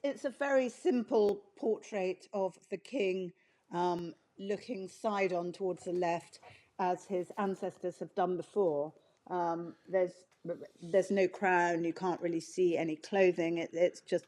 it's a very simple portrait of the king, looking side on towards the left, as his ancestors have done before. There's no crown. You can't really see any clothing. It's just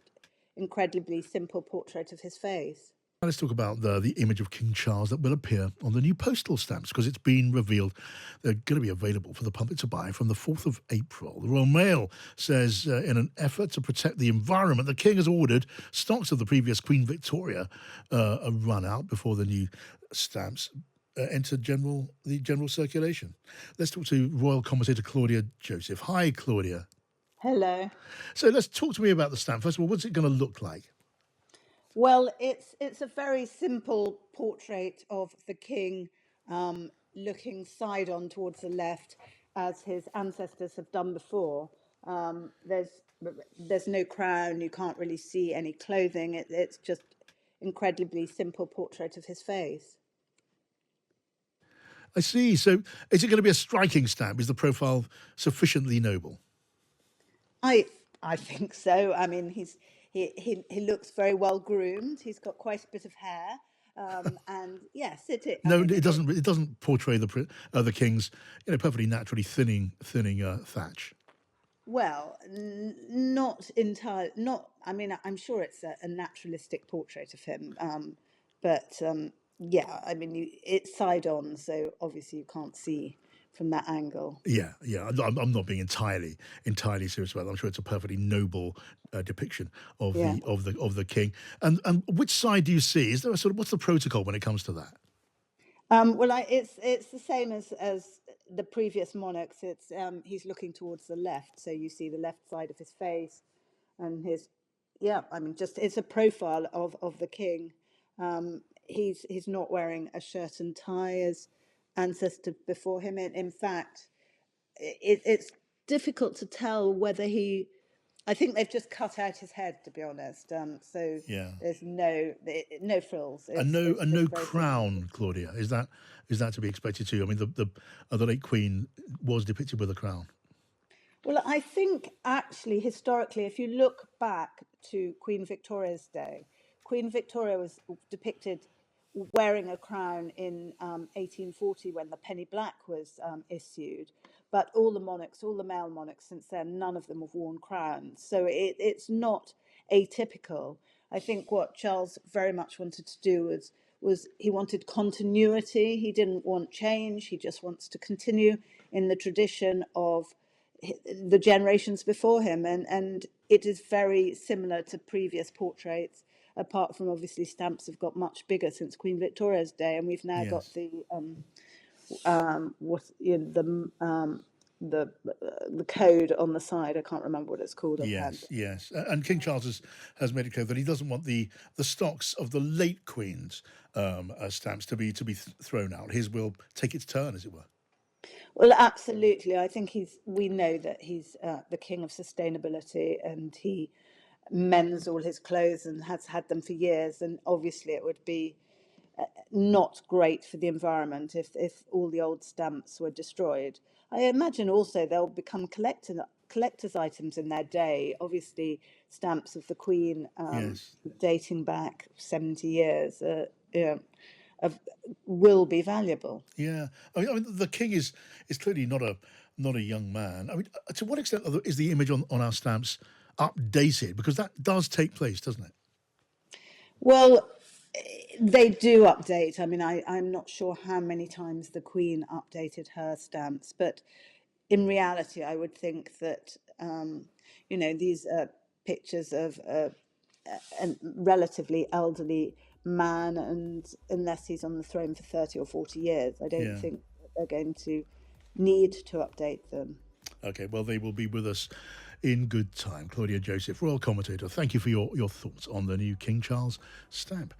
incredibly simple portrait of his face. Let's talk about the image of King Charles that will appear on the new postal stamps, because it's been revealed they're going to be available for the public to buy from the 4th of April. The Royal Mail says in an effort to protect the environment, the King has ordered stocks of the previous Queen Victoria run out before the new stamps enter the general circulation. Let's talk to royal commentator Claudia Joseph. Hi, Claudia. Hello. So let's talk to me about the stamp. First of all, what's it going to look like? Well, it's a very simple portrait of the king, looking side on towards the left, as his ancestors have done before. There's no crown. You can't really see any clothing. It's just incredibly simple portrait of his face. I see. So is it going to be a striking stamp? Is the profile sufficiently noble? I think so. I mean, he looks very well groomed. He's got quite a bit of hair, and yes, No, it doesn't. It doesn't portray the king's, perfectly naturally thinning thatch. Well, not entirely. Not. I mean, I'm sure it's a naturalistic portrait of him, but yeah. I mean, it's side on, so obviously you can't see from that angle. Yeah. I'm not being entirely serious about that. I'm sure it's a perfectly noble depiction of Yeah. the king. And which side do you see? Is there a sort of, what's the protocol when it comes to that? Well, it's the same as the previous monarchs. It's he's looking towards the left, so you see the left side of his face, and his yeah. I mean, just it's a profile of the king. He's not wearing a shirt and tie as ancestors before him. In fact, it's difficult to tell whether he. I think they've just cut out his head, to be honest. So Yeah. there's no frills. And It's no very simple. crown, Claudia. Is that to be expected too? I mean, the late Queen was depicted with a crown. Well, I think actually, historically, if you look back to Queen Victoria's day, Queen Victoria was depicted wearing a crown in 1840 when the penny black was issued. But all the monarchs, all the male monarchs since then, none of them have worn crowns. So it's not atypical. I think what Charles very much wanted to do was he wanted continuity. He didn't want change. He just wants to continue in the tradition of the generations before him, and it is very similar to previous portraits, apart from obviously stamps have got much bigger since Queen Victoria's day, and we've now got Yes. the code on the side. I can't remember what it's called offhand. Yes. And King Charles has made it clear that he doesn't want the stocks of the late Queen's stamps to be thrown out. His will take its turn, as it were. Well, absolutely. I think we know that he's the king of sustainability, and he mends all his clothes and has had them for years. And obviously, it would be not great for the environment if all the old stamps were destroyed. I imagine also they'll become collector's items in their day. Obviously, stamps of the Queen Yes. dating back 70 years. Will be valuable. Yeah. I mean, the king is clearly not a young man. I mean, to what extent is the image on our stamps updated? Because that does take place, doesn't it? Well, they do update. I mean, I'm not sure how many times the Queen updated her stamps, but in reality, I would think that, these are pictures of a relatively elderly man, and unless he's on the throne for 30 or 40 years, I don't Yeah. think that they're going to need to update them. Okay, well, they will be with us in good time. Claudia Joseph, royal commentator, thank you for your thoughts on the new King Charles stamp.